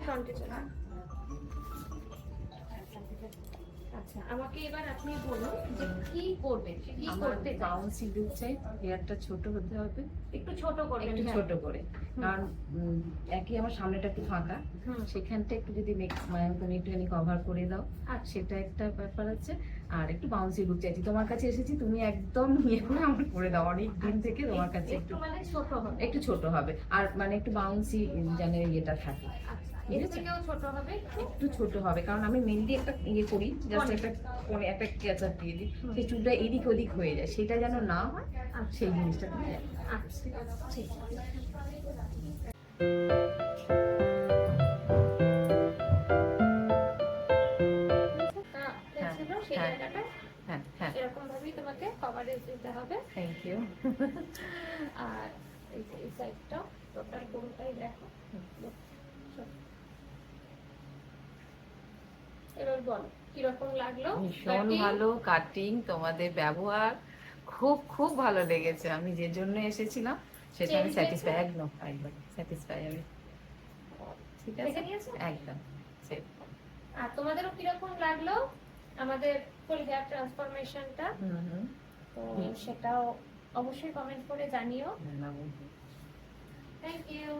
ফ্রন্টে চলে। আচ্ছা, আমাকে এবার আপনি বলুন যে কি করবেন, কি করতে চান। বাউন্সি লুক চাই, হেয়ারটা ছোট হতে হবে, একটু ছোট করবেন, একটু হ্যাঁ। ছোট করে, কারণ একই আমার সামনেটা একটু ফাঁকা, সেখানটা একটু যদি তুমি একটুখানি কভার করে দাও, আর সেটা একটা ব্যাপার আছে। আর একটু বাউন্সি লুক চাইছি, তোমার কাছে এসেছি, তুমি একদম ইয়ে করে আমার করে দাও, অনেক দিন থেকে তোমার কাছে একটু মানে ছোট হবে, একটু ছোট হবে, আর মানে একটু বাউন্সি যেন ইয়েটা থাকে। এর থেকেও ছোট হবে, একটু ছোট হবে, কারণ আমি মেনলি একটা ইয়ে করি, জাস্ট একটা ক্যাচার দিয়ে দিই, সেই চুলটা এদিক ওদিক হয়ে যায়, সেটা যেন না হয়, সেই জিনিসটা তুমি জানো। আচ্ছা ঠিক আছে। সেই জায়গাটা এরকম ভাবেই তোমাকে কভারেজ দিতে হবে। Thank you. আর এই সাইডটা টোটাল পুরোটাই দেখো। এবার বলো কিরকম লাগলো। ভীষণ ভালো কাটিং, তোমাদের ব্যবহার খুব খুব ভালো লেগেছে, আমি যে জন্য এসেছিলাম সেটা আমি স্যাটিসফাই, একদম একদম স্যাটিসফাই আমি। ঠিক আছে, একদম। আর তোমাদেরও কিরকম লাগলো আমাদের ফুল হেয়ার ট্রান্সফরমেশনটা, তো সেটাও অবশ্যই কমেন্ট করে জানিও। Thank you.